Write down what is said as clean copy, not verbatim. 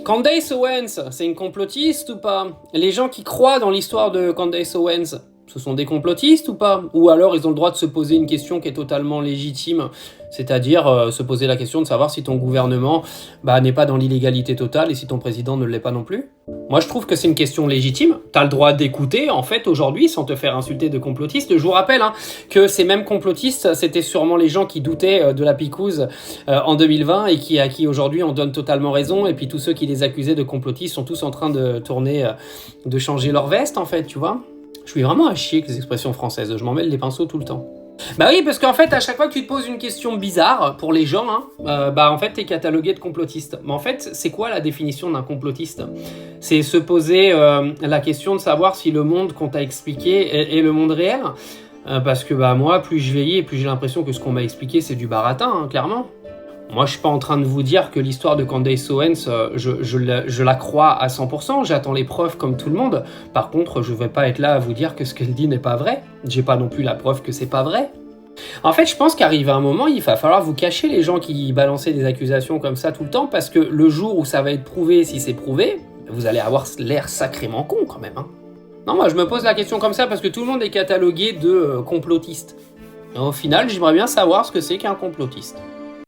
Candace Owens, c'est une complotiste ou pas? Les gens qui croient dans l'histoire de Candace Owens, ce sont des complotistes ou pas? Ou alors ils ont le droit de se poser une question qui est totalement légitime, c'est-à-dire se poser la question de savoir si ton gouvernement n'est pas dans l'illégalité totale et si ton président ne l'est pas non plus? Moi je trouve que c'est une question légitime, t'as le droit d'écouter en fait aujourd'hui sans te faire insulter de complotiste. Je vous rappelle que ces mêmes complotistes, c'était sûrement les gens qui doutaient de la picouse en 2020 et à qui aujourd'hui on donne totalement raison, et puis tous ceux qui les accusaient de complotistes sont tous en train de tourner, de changer leur veste en fait, tu vois. Je suis vraiment à chier avec les expressions françaises, je m'en mêle les pinceaux tout le temps. Bah oui, parce qu'en fait, à chaque fois que tu te poses une question bizarre pour les gens, en fait, t'es catalogué de complotiste. Mais en fait, c'est quoi la définition d'un complotiste? C'est se poser la question de savoir si le monde qu'on t'a expliqué est le monde réel. Parce que moi, plus je vieillis, plus j'ai l'impression que ce qu'on m'a expliqué, c'est du baratin, clairement. Moi, je suis pas en train de vous dire que l'histoire de Candace Owens, je la crois à 100%, j'attends les preuves comme tout le monde. Par contre, je vais pas être là à vous dire que ce qu'elle dit n'est pas vrai. J'ai pas non plus la preuve que c'est pas vrai. En fait, je pense qu'arrive un moment, il va falloir vous cacher les gens qui balançaient des accusations comme ça tout le temps, parce que le jour où ça va être prouvé, si c'est prouvé, vous allez avoir l'air sacrément con quand même. Non, moi je me pose la question comme ça parce que tout le monde est catalogué de complotiste. Et au final, j'aimerais bien savoir ce que c'est qu'un complotiste.